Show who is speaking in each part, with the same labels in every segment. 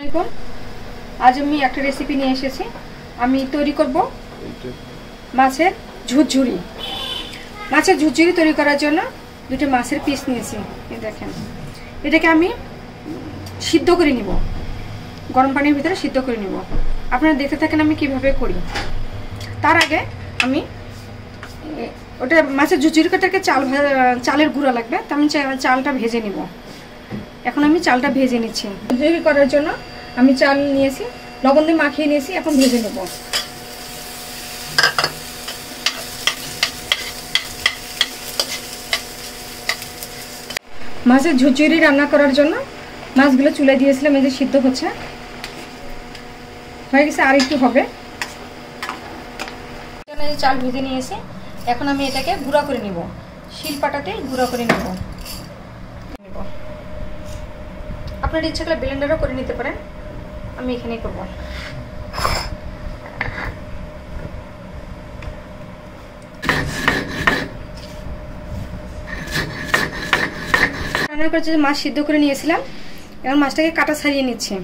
Speaker 1: দেখুন আজ আমি একটা রেসিপি নিয়ে এসেছি। আমি তৈরি করব মাছের ঝুরঝুরি। মাছের ঝুরঝুরি তৈরি করার জন্য দুটো মাছের পিস নিয়েছি। এই দেখেন, এটাকে আমি সিদ্ধ করে নিব, গরম পানির ভিতরে সিদ্ধ করে নিব। আপনারা দেখতে থাকেন আমি কিভাবে করি। তার আগে আমি ওটা মাছের ঝুরঝুরি করতে চালের গুঁড়া লাগবে, তো আমি চালটা ভেজে নিব। এখন আমি চালটা ভেজে নিচ্ছি। ঝুরঝুরি করার জন্য আমি চাল নিয়েছি, লবণ দিয়ে মাখিয়ে নিয়েছি, এখন ভেজে নেব। মাছের ঝুরঝুরি রান্না করার জন্য মাছগুলো চুলায় দিয়েছিলাম, এই যে সিদ্ধ হচ্ছে, হয়ে গেছে, আর একটু হবে। চাল ভেজে নিয়েছি, এখন আমি এটাকে গুঁড়া করে নিব, শিলপাটাতে গুঁড়া করে নেব। আপনার ইচ্ছা করলে ব্লেন্ডারও করে নিতে পারেন, আমি এখানেই করব। রান্না করেছি, মাছ সিদ্ধ করে নিয়েছিলাম, এখন মাছটাকে কাটা ছাড়িয়ে নিচ্ছি।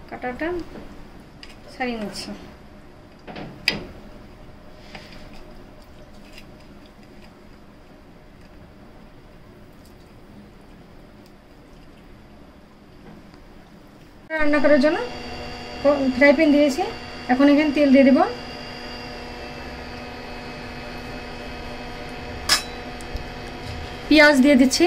Speaker 1: কাটাটা ছাড়িয়ে নিচ্ছি। রান্না করার জন্য ফ্রাই প্যান দিয়েছি, এখন এখানে তেল দিয়ে দেব। পেঁয়াজ দিয়ে দিচ্ছি,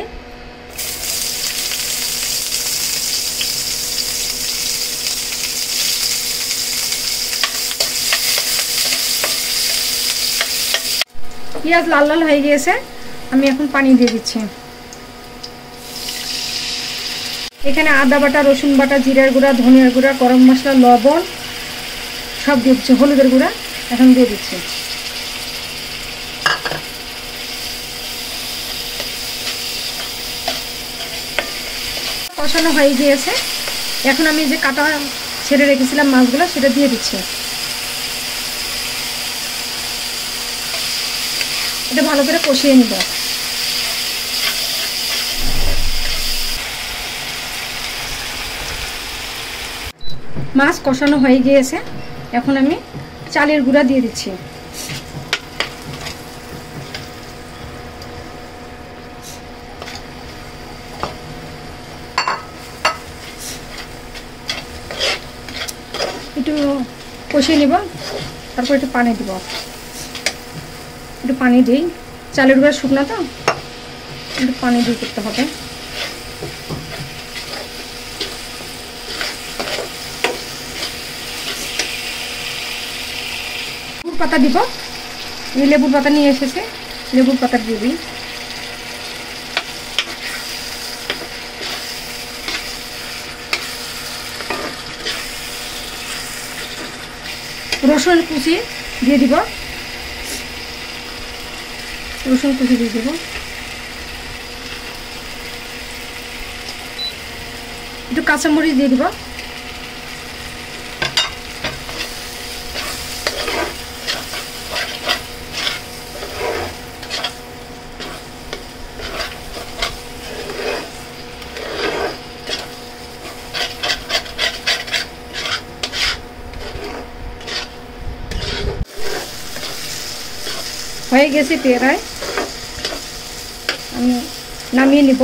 Speaker 1: পেঁয়াজ লাল লাল হয়ে গিয়েছে, আমি এখন পানি দিয়ে দিচ্ছি। এখানে আদা বাটা, রসুন বাটা, জিরার গুঁড়া, ধনিয়ার গুঁড়া, গরম মশলা, লবণ সব দিয়ে দিচ্ছি, হলুদের গুঁড়া এখন দিয়ে দিচ্ছি। কষানো হয়ে গিয়েছে, এখন আমি যে কাটা ছেড়ে রেখেছিলাম মাছগুলো সেটা দিয়ে দিচ্ছি। এটা ভালো করে কষিয়ে নিব। মাছ কষানো হয়ে গিয়েছে, এখন আমি চালের গুঁড়া দিয়ে দিচ্ছি। একটু কষিয়ে নিব, তারপর একটু পানি দিব। একটু পানি দিই, চালের গুঁড়া শুকনো তো, একটু পানি দিয়ে করতে হবে। লেবুর পাতা দিব, আমি লেবুর পাতা নিয়ে এসেছি, লেবুর পাতা দিয়ে দিই। রসুন কুচি দিয়ে দিব, রসুন কুচি দিয়ে দেব। একটু কাঁচামরিচ দিয়ে দিব। হয়ে গেছে পেয়ারায়, আমি নামিয়ে নিব।